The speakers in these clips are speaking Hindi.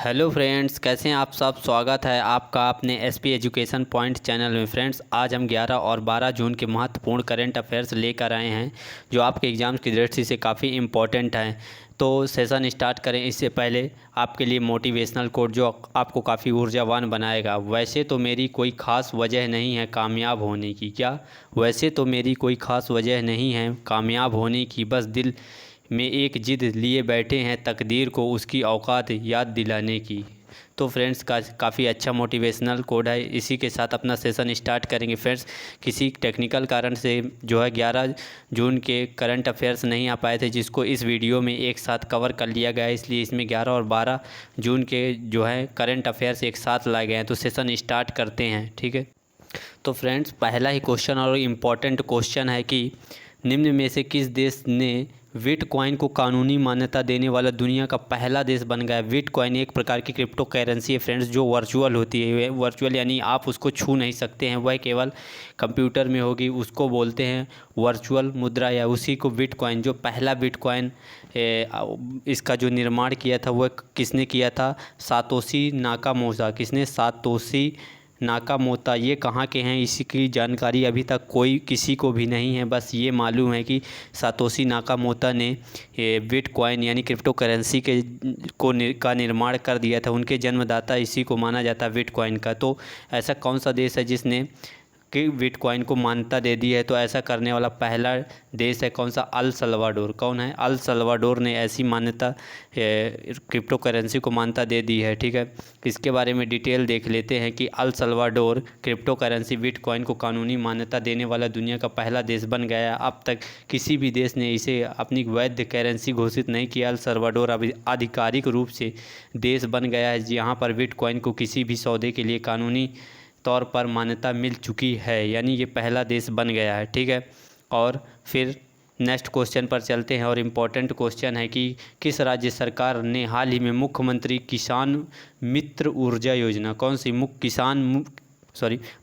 हेलो फ्रेंड्स, कैसे हैं आप सब। स्वागत है आपका अपने एसपी एजुकेशन पॉइंट चैनल में। फ्रेंड्स, आज हम 11 और 12 जून के महत्वपूर्ण करंट अफेयर्स लेकर आए हैं जो आपके एग्ज़ाम्स की दृष्टि से काफ़ी इम्पोर्टेंट हैं। तो सेशन स्टार्ट करें इससे पहले आपके लिए मोटिवेशनल कोट जो आपको काफ़ी ऊर्जावान बनाएगा। वैसे तो मेरी कोई ख़ास वजह नहीं है कामयाब होने की। क्या? वैसे तो मेरी कोई ख़ास वजह नहीं है कामयाब होने की, बस दिल में एक जिद लिए बैठे हैं तकदीर को उसकी औकात याद दिलाने की। तो फ्रेंड्स, काफ़ी अच्छा मोटिवेशनल कोड है। इसी के साथ अपना सेशन स्टार्ट करेंगे। फ्रेंड्स, किसी टेक्निकल कारण से जो है 11 जून के करंट अफेयर्स नहीं आ पाए थे, जिसको इस वीडियो में एक साथ कवर कर लिया गया है। इसलिए इसमें 11 और 12 जून के जो है करंट अफेयर्स एक साथ लाए गए हैं। तो सेशन स्टार्ट करते हैं, ठीक है। तो फ्रेंड्स, पहला ही क्वेश्चन और इम्पॉर्टेंट क्वेश्चन है कि निम्न में से किस देश ने बिटकॉइन को कानूनी मान्यता देने वाला दुनिया का पहला देश बन गया। बिटकॉइन एक प्रकार की क्रिप्टो करेंसी है फ्रेंड्स, जो वर्चुअल होती है। वर्चुअल यानी आप उसको छू नहीं सकते हैं, वह केवल कंप्यूटर में होगी। उसको बोलते हैं वर्चुअल मुद्रा, या उसी को बिटकॉइन। जो पहला बिटकॉइन इसका जो निर्माण किया था वह किसने किया था? Satoshi Nakamoto. किसने? Satoshi Nakamoto. ये कहाँ के हैं इसकी जानकारी अभी तक कोई किसी को भी नहीं है। बस ये मालूम है कि सातोशी नाकामोटो ने बिटकॉइन यानी क्रिप्टो करेंसी का निर्माण कर दिया था। उनके जन्मदाता इसी को माना जाता है बिटकॉइन का। तो ऐसा कौन सा देश है जिसने कि बिटकॉइन को मान्यता दे दी है? तो ऐसा करने वाला पहला देश है कौन सा? El Salvador. कौन है? अल सल्वाडोर ने ऐसी मान्यता क्रिप्टो करेंसी को मान्यता दे दी है, ठीक है। इसके बारे में डिटेल देख लेते हैं कि El Salvador crypto currency bitcoin को कानूनी मान्यता देने वाला दुनिया का पहला देश बन गया। अब तक किसी भी देश ने इसे अपनी वैध करेंसी घोषित नहीं किया। अल सल्वाडोर अभी आधिकारिक रूप से देश बन गया है जहाँ पर बिटकॉइन को किसी भी सौदे के लिए कानूनी तौर पर मान्यता मिल चुकी है, यानी ये पहला देश बन गया है, ठीक है। और फिर नेक्स्ट क्वेश्चन पर चलते हैं और इम्पोर्टेंट क्वेश्चन है कि किस राज्य सरकार ने हाल ही में मुख्यमंत्री किसान मित्र ऊर्जा योजना, कौन सी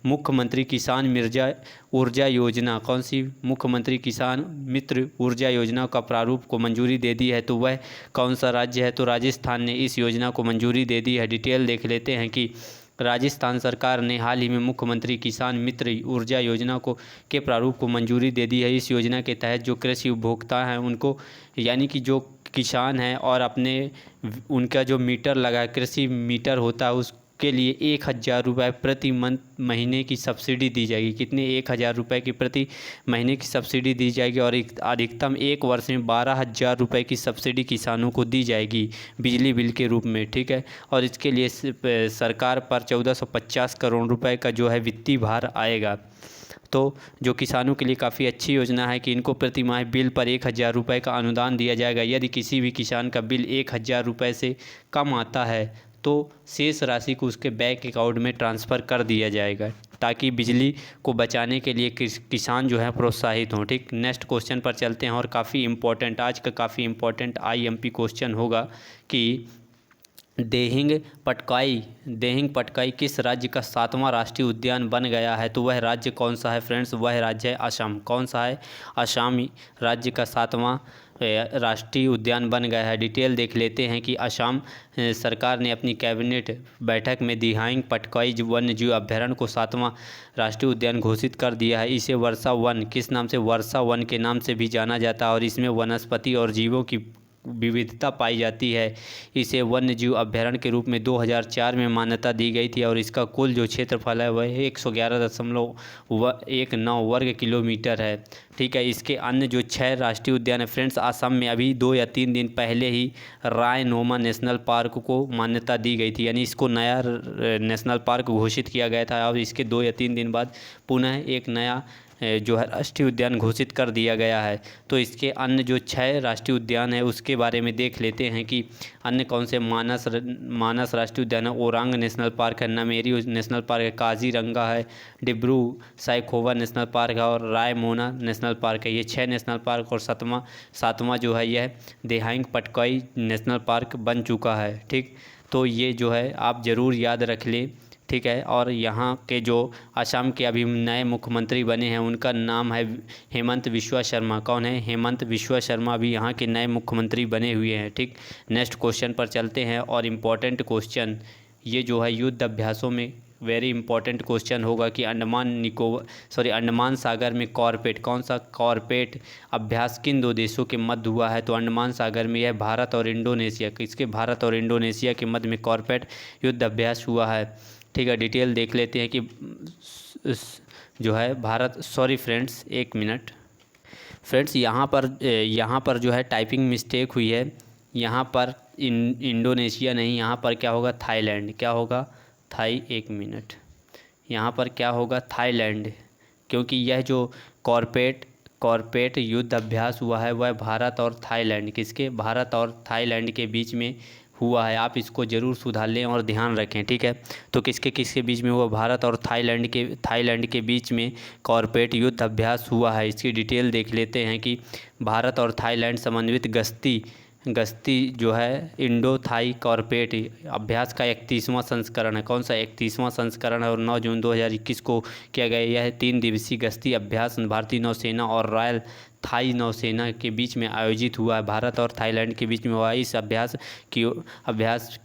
मुख्यमंत्री किसान मिर्जा ऊर्जा योजना, कौन सी मुख्यमंत्री किसान मित्र ऊर्जा योजना का प्रारूप को मंजूरी दे दी है? तो वह कौन सा राज्य है? तो राजस्थान ने इस योजना को मंजूरी दे दी है। डिटेल देख लेते हैं कि राजस्थान सरकार ने हाल ही में मुख्यमंत्री किसान मित्र ऊर्जा योजना के प्रारूप को मंजूरी दे दी है। इस योजना के तहत जो कृषि उपभोक्ता हैं उनको, यानी कि जो किसान हैं और उनका जो मीटर लगा है, कृषि मीटर होता है, उसके लिए 1,000 रुपये प्रति महीने की सब्सिडी दी जाएगी। कितने? 1,000 रुपये की प्रति महीने की सब्सिडी दी जाएगी और अधिकतम एक वर्ष में 12,000 रुपये की सब्सिडी किसानों को दी जाएगी बिजली बिल के रूप में, ठीक है। और इसके लिए सरकार पर 1450 करोड़ रुपए का जो है वित्तीय भार आएगा। तो जो किसानों के लिए काफ़ी अच्छी योजना है कि इनको प्रति माह बिल पर 1,000 रुपये का अनुदान दिया जाएगा। यदि किसी भी किसान का बिल 1,000 रुपये से कम आता है तो शेष राशि को उसके बैंक अकाउंट में ट्रांसफ़र कर दिया जाएगा, ताकि बिजली को बचाने के लिए किसान जो है प्रोत्साहित हों, ठीक। नेक्स्ट क्वेश्चन पर चलते हैं और काफ़ी इम्पोर्टेंट, आज का काफ़ी इम्पोर्टेंट आईएमपी क्वेश्चन होगा कि देहिंग पटकाई किस राज्य का 7वां राष्ट्रीय उद्यान बन गया है? तो वह राज्य कौन सा है फ्रेंड्स? वह राज्य है असम। कौन सा है? असम राज्य का 7वां राष्ट्रीय उद्यान बन गया है। डिटेल देख लेते हैं कि असम सरकार ने अपनी कैबिनेट बैठक में दिहांग पटकाई वन्य जीव अभ्यारण्य को 7वां राष्ट्रीय उद्यान घोषित कर दिया है। इसे वर्षा वन, किस नाम से? वर्षा वन के नाम से भी जाना जाता है और इसमें वनस्पति और जीवों की विविधता पाई जाती है। इसे वन्य जीव अभ्यारण्य के रूप में 2004 में मान्यता दी गई थी और इसका कुल जो क्षेत्रफल है वह 111.19 वर्ग किलोमीटर है, ठीक है। इसके अन्य जो 6 राष्ट्रीय उद्यान है फ्रेंड्स, असम में अभी 2 या 3 दिन पहले ही रायनोमा नेशनल पार्क को मान्यता दी गई थी, यानी इसको नया नेशनल पार्क घोषित किया गया था और इसके 2 या 3 दिन बाद पुनः एक नया जो है राष्ट्रीय उद्यान घोषित कर दिया गया है। तो इसके अन्य जो 6 राष्ट्रीय उद्यान है उसके बारे में देख लेते हैं कि अन्य कौन से मानस राष्ट्रीय उद्यान है, ओरांग नेशनल पार्क है, नामेरी नेशनल पार्क है, काजीरंगा है, डिब्रू साइखोवा नेशनल पार्क है और रायमोना नेशनल पार्क है। ये 6 नेशनल पार्क और 7वां जो है यह देहांग पटकाई नेशनल पार्क बन चुका है, ठीक। तो ये जो है आप ज़रूर याद रख लें ठीक है। और यहाँ के जो असम के अभी नए मुख्यमंत्री बने हैं उनका नाम है हेमंत बिस्वा शर्मा। कौन है? हेमंत बिस्वा शर्मा अभी यहाँ के नए मुख्यमंत्री बने हुए हैं, ठीक। नेक्स्ट क्वेश्चन पर चलते हैं और इम्पोर्टेंट क्वेश्चन ये जो है युद्ध अभ्यासों में वेरी इंपॉर्टेंट क्वेश्चन होगा कि अंडमान सागर में कॉर्पेट, कौन सा कॉर्पेट अभ्यास किन दो देशों के मध्य हुआ है? तो अंडमान सागर में यह भारत और इंडोनेशिया, किसके? भारत और इंडोनेशिया के मध्य में कॉर्पेट युद्ध अभ्यास हुआ है, ठीक है। डिटेल देख लेते हैं कि जो है भारत, सॉरी फ्रेंड्स एक मिनट फ्रेंड्स, यहाँ पर जो है टाइपिंग मिस्टेक हुई है। यहाँ पर इंडोनेशिया नहीं, यहाँ पर क्या होगा? थाईलैंड। क्या होगा? एक मिनट, यहाँ पर क्या होगा? थाईलैंड, क्योंकि यह जो कॉर्पेट युद्ध अभ्यास हुआ है वह भारत और थाईलैंड, किसके? भारत और थाईलैंड के बीच में हुआ है। आप इसको ज़रूर सुधार लें और ध्यान रखें, ठीक है। तो किसके किसके बीच में हुआ? भारत और थाईलैंड के बीच में कॉर्पेट युद्ध अभ्यास हुआ है। इसकी डिटेल देख लेते हैं कि भारत और थाईलैंड समन्वित गश्ती जो है इंडो थाई कॉर्पेट अभ्यास का 31वां संस्करण है। कौन सा? 31वां संस्करण है और 9 जून 2021 को किया गया। यह 3 दिवसीय गश्ती अभ्यास भारतीय नौसेना और रॉयल थाई नौसेना के बीच में आयोजित हुआ है। भारत और थाईलैंड के बीच में हुआ। इस अभ्यास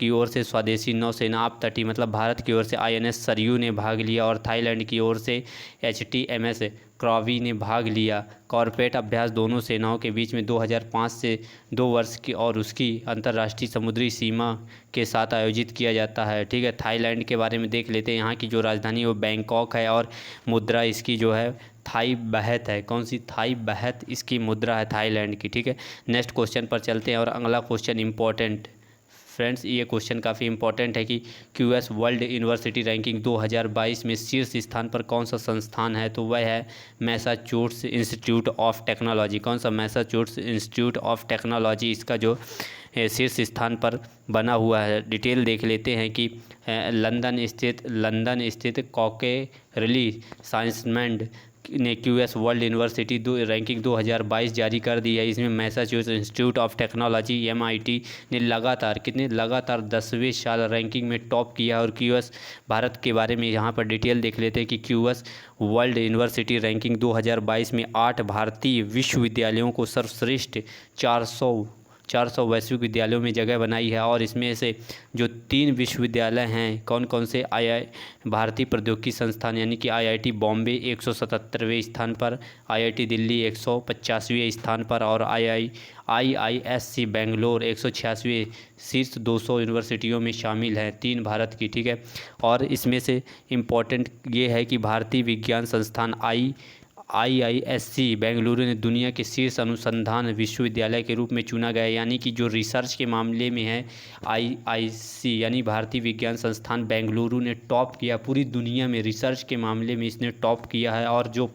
की ओर से स्वदेशी नौसेना आपतटी मतलब भारत की ओर से INS सरयू ने भाग लिया और थाईलैंड की ओर से HTMS क्रॉवी ने भाग लिया। कॉर्पेट अभ्यास दोनों सेनाओं के बीच में 2005 से 2 वर्ष की और उसकी अंतर्राष्ट्रीय समुद्री सीमा के साथ आयोजित किया जाता है, ठीक है। थाईलैंड के बारे में देख लेते हैं। यहाँ की जो राजधानी है वो बैंकॉक है और मुद्रा इसकी जो है थाई बहत है। कौन सी? थाई बहत इसकी मुद्रा है थाईलैंड की, ठीक है। नेक्स्ट क्वेश्चन पर चलते हैं और अगला क्वेश्चन इंपॉर्टेंट फ्रेंड्स, ये क्वेश्चन काफ़ी इंपॉर्टेंट है कि QS वर्ल्ड यूनिवर्सिटी रैंकिंग 2022 में शीर्ष स्थान पर कौन सा संस्थान है? तो वह है मैसाचुसेट्स इंस्टीट्यूट ऑफ टेक्नोलॉजी। कौन सा? मैसाचुसेट्स इंस्टीट्यूट ऑफ टेक्नोलॉजी इसका जो शीर्ष स्थान पर बना हुआ है। डिटेल देख लेते हैं कि लंदन स्थित कॉकेरली साइंसमेंट ने QS वर्ल्ड यूनिवर्सिटी रैंकिंग 2022 जारी कर दी है। इसमें Massachusetts institute of technology MIT ने लगातार 10वें साल रैंकिंग में टॉप किया। और QS भारत के बारे में यहाँ पर डिटेल देख लेते हैं कि QS वर्ल्ड यूनिवर्सिटी रैंकिंग 2022 में 8 भारतीय विश्वविद्यालयों को सर्वश्रेष्ठ 400 वैश्विक विद्यालयों में जगह बनाई है। और इसमें से जो 3 विश्वविद्यालय हैं कौन कौन से? भारतीय प्रौद्योगिकी संस्थान यानी कि IIT बॉम्बे 177वें स्थान पर, IIT दिल्ली 185वें स्थान पर और IISc बेंगलोर 186वें शीर्ष 200 यूनिवर्सिटियों में शामिल हैं, 3 भारत की, ठीक है। और इसमें से इम्पोर्टेंट ये है कि भारतीय विज्ञान संस्थान IISc बेंगलुरु ने दुनिया के शीर्ष अनुसंधान विश्वविद्यालय के रूप में चुना गया। यानी कि जो रिसर्च के मामले में है IISc यानी भारतीय विज्ञान संस्थान बेंगलुरु ने टॉप किया पूरी दुनिया में, रिसर्च के मामले में इसने टॉप किया है। और जो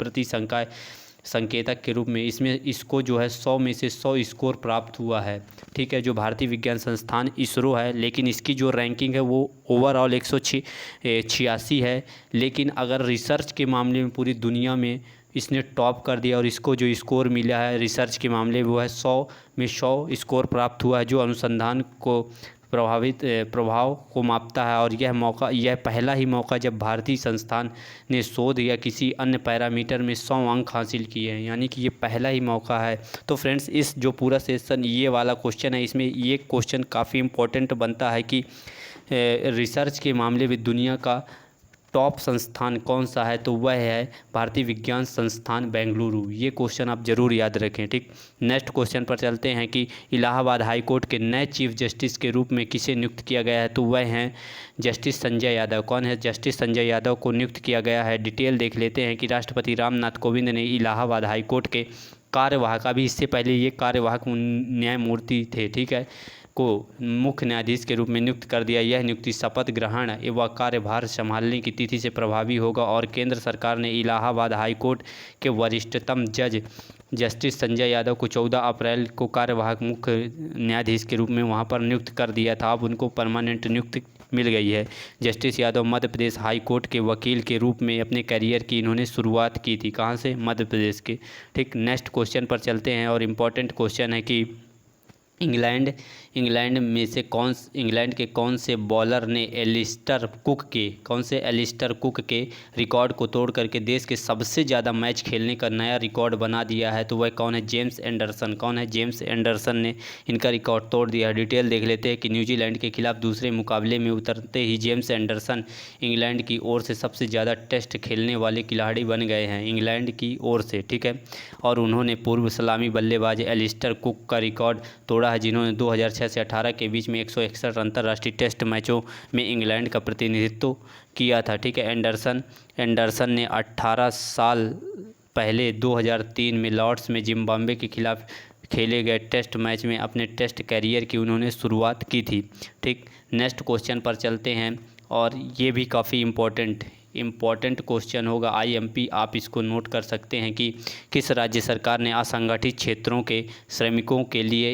संकेतक के रूप में इसको जो है 100 में से 100 स्कोर प्राप्त हुआ है, ठीक है। जो भारतीय विज्ञान संस्थान इसरो है, लेकिन इसकी जो रैंकिंग है वो ओवरऑल 186 है। लेकिन अगर रिसर्च के मामले में पूरी दुनिया में इसने टॉप कर दिया और इसको जो स्कोर मिला है रिसर्च के मामले में वो है 100 में 100 स्कोर प्राप्त हुआ है, जो अनुसंधान को प्रभाव को मापता है। और यह पहला ही मौका जब भारतीय संस्थान ने शोध या किसी अन्य पैरामीटर में 100 अंक हासिल किए हैं, यानी कि ये पहला ही मौका है। तो फ्रेंड्स, इस जो पूरा सेशन ये वाला क्वेश्चन है, इसमें ये क्वेश्चन काफ़ी इम्पोर्टेंट बनता है कि रिसर्च के मामले में दुनिया का टॉप संस्थान कौन सा है? तो वह है भारतीय विज्ञान संस्थान बेंगलुरु। ये क्वेश्चन आप ज़रूर याद रखें, ठीक। नेक्स्ट क्वेश्चन पर चलते हैं कि इलाहाबाद हाई कोर्ट के नए चीफ जस्टिस के रूप में किसे नियुक्त किया गया है? तो वह हैं जस्टिस संजय यादव। कौन है? जस्टिस संजय यादव को नियुक्त किया गया है। डिटेल देख लेते हैं कि राष्ट्रपति रामनाथ कोविंद ने इलाहाबाद हाई कोर्ट के कार्यवाहक, अभी इससे पहले ये कार्यवाहक न्यायमूर्ति थे, ठीक है, को मुख्य न्यायाधीश के रूप में नियुक्त कर दिया। यह नियुक्ति शपथ ग्रहण एवं कार्यभार संभालने की तिथि से प्रभावी होगा। और केंद्र सरकार ने इलाहाबाद हाई कोर्ट के वरिष्ठतम जज जस्टिस संजय यादव को 14 अप्रैल को कार्यवाहक मुख्य न्यायाधीश के रूप में वहां पर नियुक्त कर दिया था। अब उनको परमानेंट नियुक्ति मिल गई है। Justice Yadav Madhya Pradesh high court के वकील के रूप में अपने करियर की इन्होंने शुरुआत की थी। कहाँ से? मध्य प्रदेश के, ठीक। नेक्स्ट क्वेश्चन पर चलते हैं और इम्पोर्टेंट क्वेश्चन है कि इंग्लैंड में से इंग्लैंड के कौन से बॉलर ने एलिस्टर कुक के रिकॉर्ड को तोड़ करके देश के सबसे ज़्यादा मैच खेलने का नया रिकॉर्ड बना दिया है? तो वह कौन है? James Anderson. कौन है? जेम्स एंडरसन ने इनका रिकॉर्ड तोड़ दिया है। डिटेल देख लेते हैं कि न्यूजीलैंड के खिलाफ दूसरे मुकाबले में उतरते ही जेम्स एंडरसन इंग्लैंड की ओर से सबसे ज़्यादा टेस्ट खेलने वाले खिलाड़ी बन गए हैं इंग्लैंड की ओर से, ठीक है। और उन्होंने पूर्व सलामी बल्लेबाज एलिस्टर कुक का रिकॉर्ड तोड़ा है, जिन्होंने 2006 से 18 के बीच में 161 अंतर्राष्ट्रीय टेस्ट मैचों में इंग्लैंड का प्रतिनिधित्व किया था, ठीक है। एंडरसन ने 18 साल पहले 2003 में लॉर्ड्स में जिम्बाब्वे के खिलाफ खेले गए टेस्ट मैच में अपने टेस्ट कैरियर की उन्होंने शुरुआत की थी, ठीक। नेक्स्ट क्वेश्चन पर चलते हैं और ये भी काफ़ी इम्पॉर्टेंट क्वेश्चन होगा, IMP आप इसको नोट कर सकते हैं कि किस राज्य सरकार ने असंगठित क्षेत्रों के श्रमिकों के लिए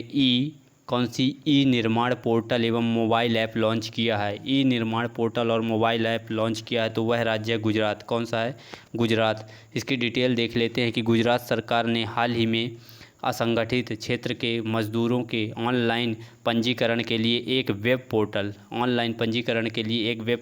ई निर्माण पोर्टल एवं मोबाइल ऐप लॉन्च किया है? ई निर्माण पोर्टल और मोबाइल ऐप लॉन्च किया है, तो वह राज्य है गुजरात। कौन सा है? गुजरात। इसकी डिटेल देख लेते हैं कि गुजरात सरकार ने हाल ही में असंगठित क्षेत्र के मजदूरों के ऑनलाइन पंजीकरण के लिए एक वेब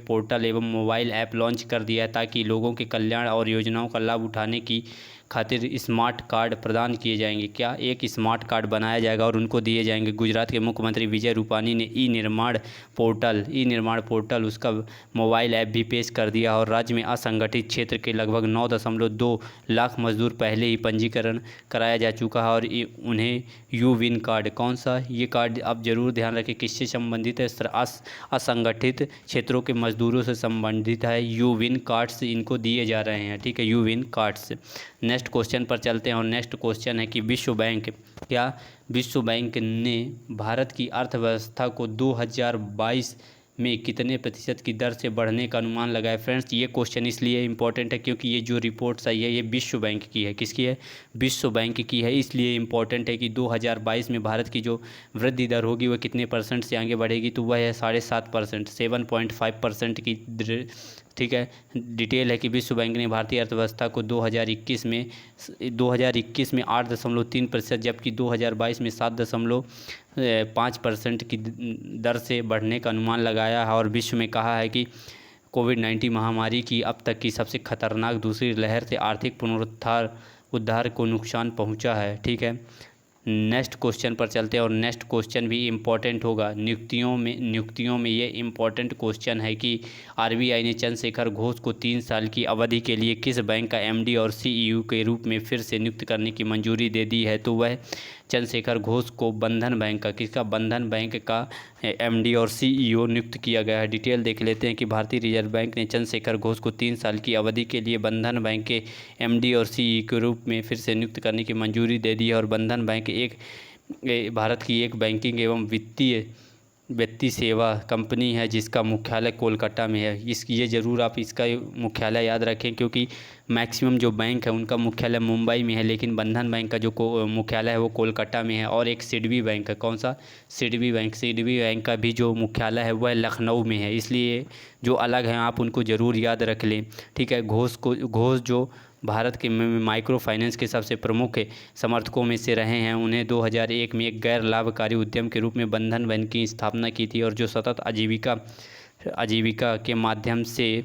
पोर्टल एवं मोबाइल ऐप लॉन्च कर दिया है, ताकि लोगों के कल्याण और योजनाओं का लाभ उठाने की खातिर स्मार्ट कार्ड प्रदान किए जाएंगे। क्या? एक स्मार्ट कार्ड बनाया जाएगा और उनको दिए जाएंगे। गुजरात के मुख्यमंत्री विजय रूपानी ने ई निर्माण पोर्टल उसका मोबाइल ऐप भी पेश कर दिया और राज्य में असंगठित क्षेत्र के लगभग 9.2 लाख मजदूर पहले ही पंजीकरण कराया जा चुका है और उन्हें यू विन कार्ड, कौन सा? ये कार्ड आप ज़रूर ध्यान रखें किससे संबंधित है? असंगठित क्षेत्रों के मजदूरों से संबंधित है। यू विन कार्ड्स इनको दिए जा रहे हैं, ठीक है, you win cards. Next question पर चलते हैं और नेक्स्ट क्वेश्चन है कि विश्व बैंक ने भारत की अर्थव्यवस्था को 2022 में कितने प्रतिशत की दर से बढ़ने का अनुमान लगाया? फ्रेंड्स, ये क्वेश्चन इसलिए इम्पोर्टेंट है क्योंकि ये जो रिपोर्ट्स आई है ये विश्व बैंक की है। किसकी है? विश्व बैंक की है। इसलिए इम्पोर्टेंट है कि 2022 में भारत की जो वृद्धि दर होगी वह कितने परसेंट से आगे बढ़ेगी? तो वह है 7.5%, 7.5% की, ठीक है। डिटेल है कि विश्व बैंक ने भारतीय अर्थव्यवस्था को 2021 में 8.3%, जबकि 2022 में 7.5% की दर से बढ़ने का अनुमान लगाया है और विश्व में कहा है कि कोविड-19 महामारी की अब तक की सबसे खतरनाक दूसरी लहर से आर्थिक पुनरुद्धार को नुकसान पहुंचा है, ठीक है। नेक्स्ट क्वेश्चन पर चलते हैं और नेक्स्ट क्वेश्चन भी इम्पोर्टेंट होगा। नियुक्तियों में ये इम्पोर्टेंट क्वेश्चन है कि RBI ने चंद्रशेखर घोष को 3 साल की अवधि के लिए किस बैंक का MD और CEO के रूप में फिर से नियुक्त करने की मंजूरी दे दी है? तो वह चंद्रशेखर घोष को बंधन बैंक का MD और CEO नियुक्त किया गया है। डिटेल देख लेते हैं कि भारतीय रिजर्व बैंक ने चंद्रशेखर घोष को 3 साल की अवधि के लिए बंधन बैंक के MD और CEO के रूप में फिर से नियुक्त करने की मंजूरी दे दी है और बंधन बैंक भारत की एक बैंकिंग एवं वित्तीय सेवा कंपनी है जिसका मुख्यालय कोलकाता में है। ये ज़रूर आप इसका मुख्यालय याद रखें क्योंकि मैक्सिमम जो बैंक है उनका मुख्यालय मुंबई में है, लेकिन बंधन बैंक का जो मुख्यालय है वो कोलकाता में है। और एक सिडबी बैंक है, कौन सा? सिडबी बैंक का भी जो मुख्यालय है वह लखनऊ में है। इसलिए जो अलग हैं आप उनको ज़रूर याद रख लें, ठीक है। घोष जो भारत के माइक्रो फाइनेंस के सबसे प्रमुख समर्थकों में से रहे हैं, उन्हें 2001 में एक गैर लाभकारी उद्यम के रूप में बंधन बैंक की स्थापना की थी और जो सतत आजीविका के माध्यम से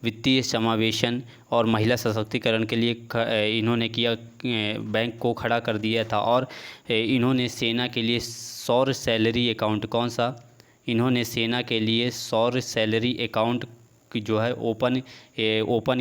वित्तीय समावेशन और महिला सशक्तिकरण के लिए इन्होंने बैंक को खड़ा कर दिया था। और इन्होंने सेना के लिए सौर सैलरी अकाउंट, कौन सा? इन्होंने सेना के लिए सौर सैलरी अकाउंट जो है ओपन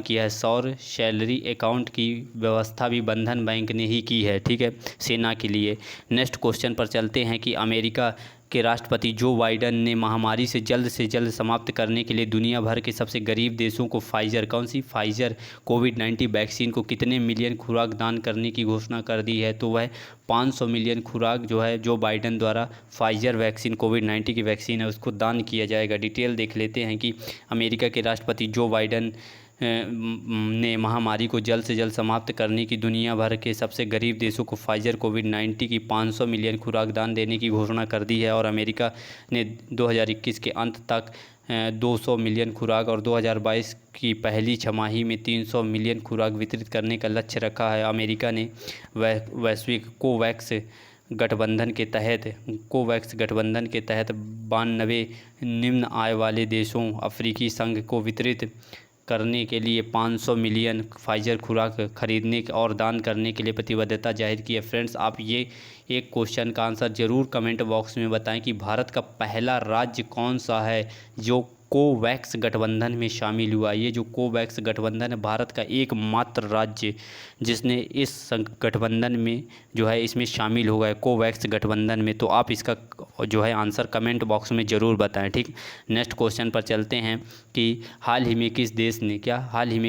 किया है। सौर सैलरी अकाउंट की व्यवस्था भी बंधन बैंक ने ही की है, ठीक है, सेना के लिए। नेक्स्ट क्वेश्चन पर चलते हैं कि अमेरिका के राष्ट्रपति जो बाइडन ने महामारी से जल्द समाप्त करने के लिए दुनिया भर के सबसे गरीब देशों को फाइजर, कौन सी? फाइजर कोविड-19 वैक्सीन को कितने मिलियन खुराक दान करने की घोषणा कर दी है? तो वह 500 मिलियन खुराक जो है जो बाइडन द्वारा फाइजर वैक्सीन कोविड-19 की वैक्सीन है उसको दान किया जाएगा। डिटेल देख लेते हैं कि अमेरिका के राष्ट्रपति जो बाइडन ने महामारी को जल्द से जल्द समाप्त करने की दुनिया भर के सबसे गरीब देशों को फाइजर कोविड-19 की 500 मिलियन खुराक दान देने की घोषणा कर दी है और अमेरिका ने 2021 के अंत तक 200 मिलियन खुराक और 2022 की पहली छमाही में 300 मिलियन खुराक वितरित करने का लक्ष्य रखा है। अमेरिका ने वैश्विक कोवैक्स गठबंधन के तहत 92 निम्न आय वाले देशों अफ्रीकी संघ को वितरित करने के लिए 500 मिलियन फाइजर खुराक खरीदने और दान करने के लिए प्रतिबद्धता जाहिर की है। फ्रेंड्स, आप ये एक क्वेश्चन का आंसर ज़रूर कमेंट बॉक्स में बताएं कि भारत का पहला राज्य कौन सा है जो कोवैक्स गठबंधन में शामिल हुआ। ये जो कोवैक्स गठबंधन है, भारत का एकमात्र राज्य जिसने इस गठबंधन में जो है इसमें शामिल हुआ है, कोवैक्स गठबंधन में। तो आप इसका जो है आंसर कमेंट बॉक्स में ज़रूर बताएं। ठीक, नेक्स्ट क्वेश्चन पर चलते हैं कि हाल ही में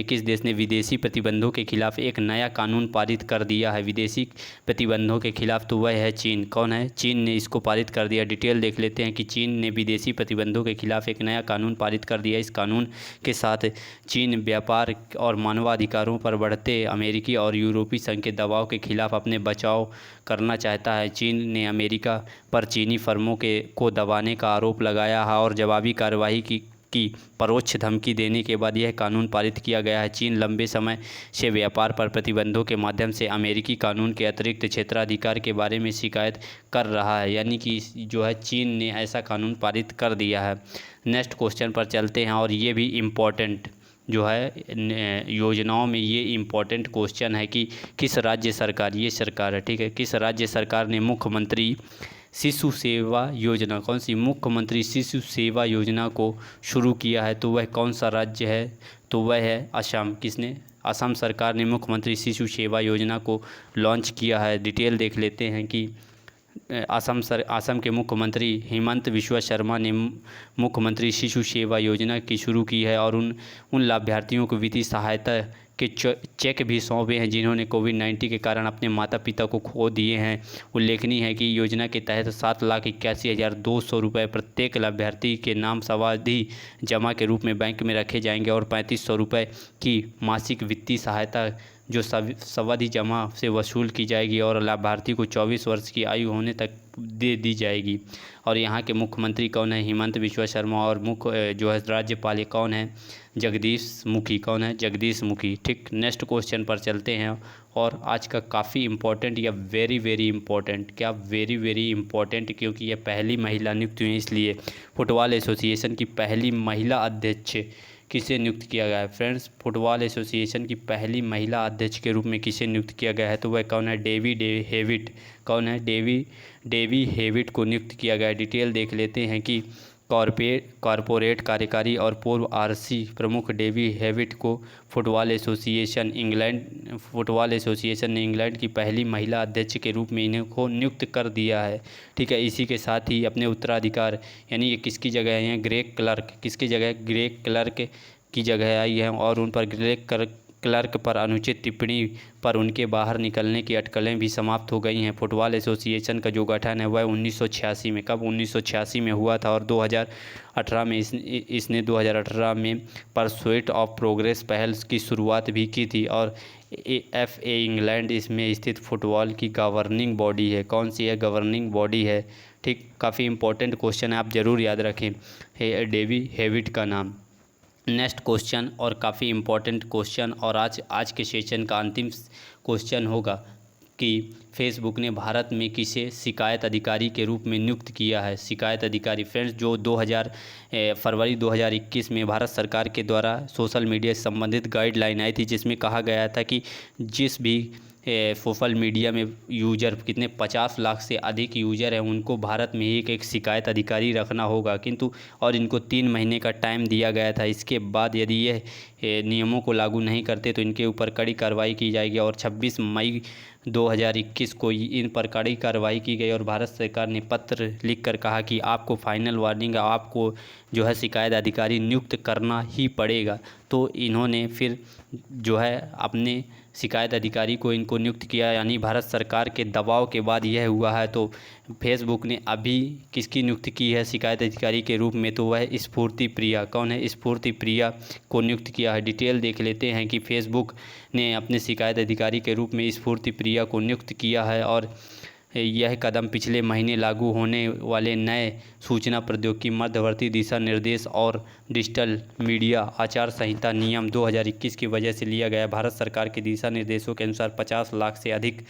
किस देश ने विदेशी प्रतिबंधों के खिलाफ एक नया कानून पारित कर दिया है। विदेशी प्रतिबंधों के खिलाफ तो वह है चीन। कौन है? चीन ने इसको पारित कर दिया। डिटेल देख लेते हैं कि चीन ने विदेशी प्रतिबंधों के खिलाफ एक नया कानून पारित कर दिया। इस कानून के साथ चीन व्यापार और मानवाधिकारों पर बढ़ते अमेरिकी और यूरोपीय संघ के दबाव के खिलाफ अपने बचाव करना चाहता है। चीन ने अमेरिका पर चीनी फर्मों को दबाने का आरोप लगाया है और जवाबी कार्रवाई की परोक्ष धमकी देने के बाद यह कानून पारित किया गया है। चीन लंबे समय से व्यापार पर प्रतिबंधों के माध्यम से अमेरिकी कानून के अतिरिक्त क्षेत्राधिकार के बारे में शिकायत कर रहा है, यानी कि जो है चीन ने ऐसा कानून पारित कर दिया है। नेक्स्ट क्वेश्चन पर चलते हैं और ये भी इम्पोर्टेंट जो है योजनाओं में ये इम्पोर्टेंट क्वेश्चन है कि किस राज्य सरकार, ये सरकार है, ठीक है, किस राज्य सरकार ने मुख्यमंत्री शिशु सेवा योजना, कौन सी, मुख्यमंत्री शिशु सेवा योजना को शुरू किया है। तो वह कौन सा राज्य है? तो वह है असम। किसने? असम सरकार ने मुख्यमंत्री शिशु सेवा योजना को लॉन्च किया है। डिटेल देख लेते हैं कि असम के मुख्यमंत्री हिमंत बिस्वा शर्मा ने मुख्यमंत्री शिशु सेवा योजना की शुरू की है और उन लाभार्थियों को वित्तीय सहायता के चेक भी सौंपे हैं जिन्होंने कोविड-19 के कारण अपने माता पिता को खो दिए हैं। उल्लेखनीय है कि योजना के तहत 7,81,200 रुपये प्रत्येक लाभार्थी के नाम सावधि जमा के रूप में बैंक में रखे जाएंगे और 3,500 रुपये की मासिक वित्तीय सहायता जो सावधि जमा से वसूल की जाएगी और लाभार्थी को 24 वर्ष की आयु होने तक दे दी जाएगी। और यहाँ के मुख्यमंत्री कौन है? हिमंत बिस्वा शर्मा। और मुख्य जो है राज्यपाल कौन है? जगदीश मुखी। कौन है? जगदीश मुखी। ठीक, नेक्स्ट क्वेश्चन पर चलते हैं और आज का काफ़ी इम्पोर्टेंट या वेरी वेरी इम्पोर्टेंट, क्या वेरी वेरी इम्पोर्टेंट, क्योंकि ये पहली महिला नियुक्त हुई, इसलिए फुटबॉल एसोसिएशन की पहली महिला अध्यक्ष किसे नियुक्त किया गया है? फ्रेंड्स, फुटबॉल एसोसिएशन की पहली महिला अध्यक्ष के रूप में किसे नियुक्त किया गया है? तो वह कौन है? Davy Hewitt. कौन है? डेवी हेविट को नियुक्त किया गया है। डिटेल देख लेते हैं कि कॉरपोरेट कार्यकारी और पूर्व आरसी प्रमुख डेवी हेविट को फुटबॉल एसोसिएशन ने इंग्लैंड की पहली महिला अध्यक्ष के रूप में इन्हें को नियुक्त कर दिया है। ठीक है, इसी के साथ ही अपने उत्तराधिकार, यानी ये किसकी जगह आई हैं? Greg clerk. किसकी जगह? ग्रेग क्लर्क की जगह आई है और उन पर ग्रेग क्लर्क पर अनुचित टिप्पणी पर उनके बाहर निकलने की अटकलें भी समाप्त हो गई हैं। फुटबॉल एसोसिएशन का जो गठन है वह 1986 में, कब? 1986 में हुआ था और 2018 में इसने 2018 में परसुएट ऑफ प्रोग्रेस पहल की शुरुआत भी की थी और FA इंग्लैंड इसमें स्थित फुटबॉल की गवर्निंग बॉडी है। कौन सी है? गवर्निंग बॉडी है। ठीक, काफ़ी इंपॉर्टेंट क्वेश्चन है, आप ज़रूर याद रखें डेवी हेविट का नाम। नेक्स्ट क्वेश्चन और काफ़ी इम्पोर्टेंट क्वेश्चन और आज के सेशन का अंतिम क्वेश्चन होगा कि फेसबुक ने भारत में किसे शिकायत अधिकारी के रूप में नियुक्त किया है? शिकायत अधिकारी। फ्रेंड्स, जो फरवरी 2021 में भारत सरकार के द्वारा सोशल मीडिया से संबंधित गाइडलाइन आई थी जिसमें कहा गया था कि जिस भी सोशल मीडिया में यूजर कितने 50 लाख से अधिक यूजर हैं उनको भारत में ही एक शिकायत अधिकारी रखना होगा, किंतु और इनको 3 महीने का टाइम दिया गया था। इसके बाद यदि ये नियमों को लागू नहीं करते तो इनके ऊपर कड़ी कार्रवाई की जाएगी और 26 मई 2021 को इन पर कड़ी कार्रवाई की गई और भारत सरकार ने पत्र लिखकर कहा कि आपको फाइनल वार्निंग, आपको जो है शिकायत अधिकारी नियुक्त करना ही पड़ेगा। तो इन्होंने फिर जो है अपने शिकायत अधिकारी को इनको नियुक्त किया, यानी भारत सरकार के दबाव के बाद यह हुआ है। तो फेसबुक ने अभी किसकी नियुक्ति की है शिकायत अधिकारी के रूप में, तो वह स्फूर्ति प्रिया। कौन है? स्फूर्ति प्रिया को नियुक्त किया है। डिटेल देख लेते हैं कि फेसबुक ने अपने शिकायत अधिकारी के रूप में स्फूर्ति प्रिया को नियुक्त किया है। और यह कदम पिछले महीने लागू होने वाले नए सूचना प्रौद्योगिकी मध्यवर्ती दिशा निर्देश और डिजिटल मीडिया आचार संहिता नियम 2021 की वजह से लिया गया। भारत सरकार के दिशा निर्देशों के अनुसार 50 लाख से अधिक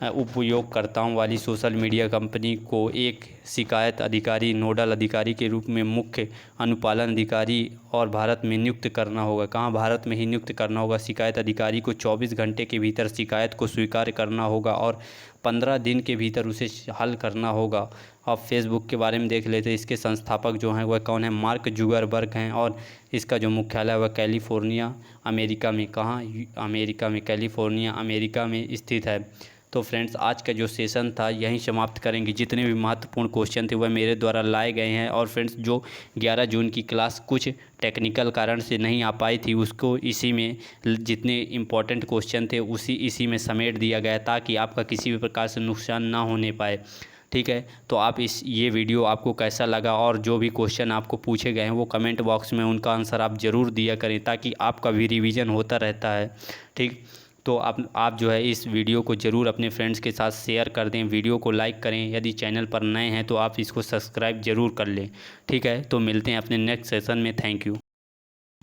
उपयोगकर्ताओं वाली सोशल मीडिया कंपनी को एक शिकायत अधिकारी, नोडल अधिकारी के रूप में मुख्य अनुपालन अधिकारी और भारत में नियुक्त करना होगा। कहाँ? भारत में ही नियुक्त करना होगा। शिकायत अधिकारी को 24 घंटे के भीतर शिकायत को स्वीकार करना होगा और 15 दिन के भीतर उसे हल करना होगा। अब फेसबुक के बारे में देख लेते हैं। इसके संस्थापक जो हैं वह कौन है? मार्क जुगरबर्ग हैं और इसका जो मुख्यालय है वह कैलिफोर्निया, अमेरिका में। कहाँ? अमेरिका में, कैलिफोर्निया, अमेरिका में स्थित है। तो फ्रेंड्स, आज का जो सेशन था यहीं समाप्त करेंगे। जितने भी महत्वपूर्ण क्वेश्चन थे वह मेरे द्वारा लाए गए हैं। और फ्रेंड्स, जो 11 जून की क्लास कुछ टेक्निकल कारण से नहीं आ पाई थी, उसको इसी में जितने इम्पोर्टेंट क्वेश्चन थे इसी में समेट दिया गया, ताकि आपका किसी भी प्रकार से नुकसान ना होने पाए। ठीक है, तो आप ये वीडियो आपको कैसा लगा, और जो भी क्वेश्चन आपको पूछे गए हैं वो कमेंट बॉक्स में उनका आंसर आप ज़रूर दिया करें, ताकि आपका भी रिवीजन होता रहता है। ठीक, तो आप जो है इस वीडियो को ज़रूर अपने फ्रेंड्स के साथ शेयर कर दें, वीडियो को लाइक करें। यदि चैनल पर नए हैं तो आप इसको सब्सक्राइब ज़रूर कर लें। ठीक है, तो मिलते हैं अपने नेक्स्ट सेशन में। Thank you.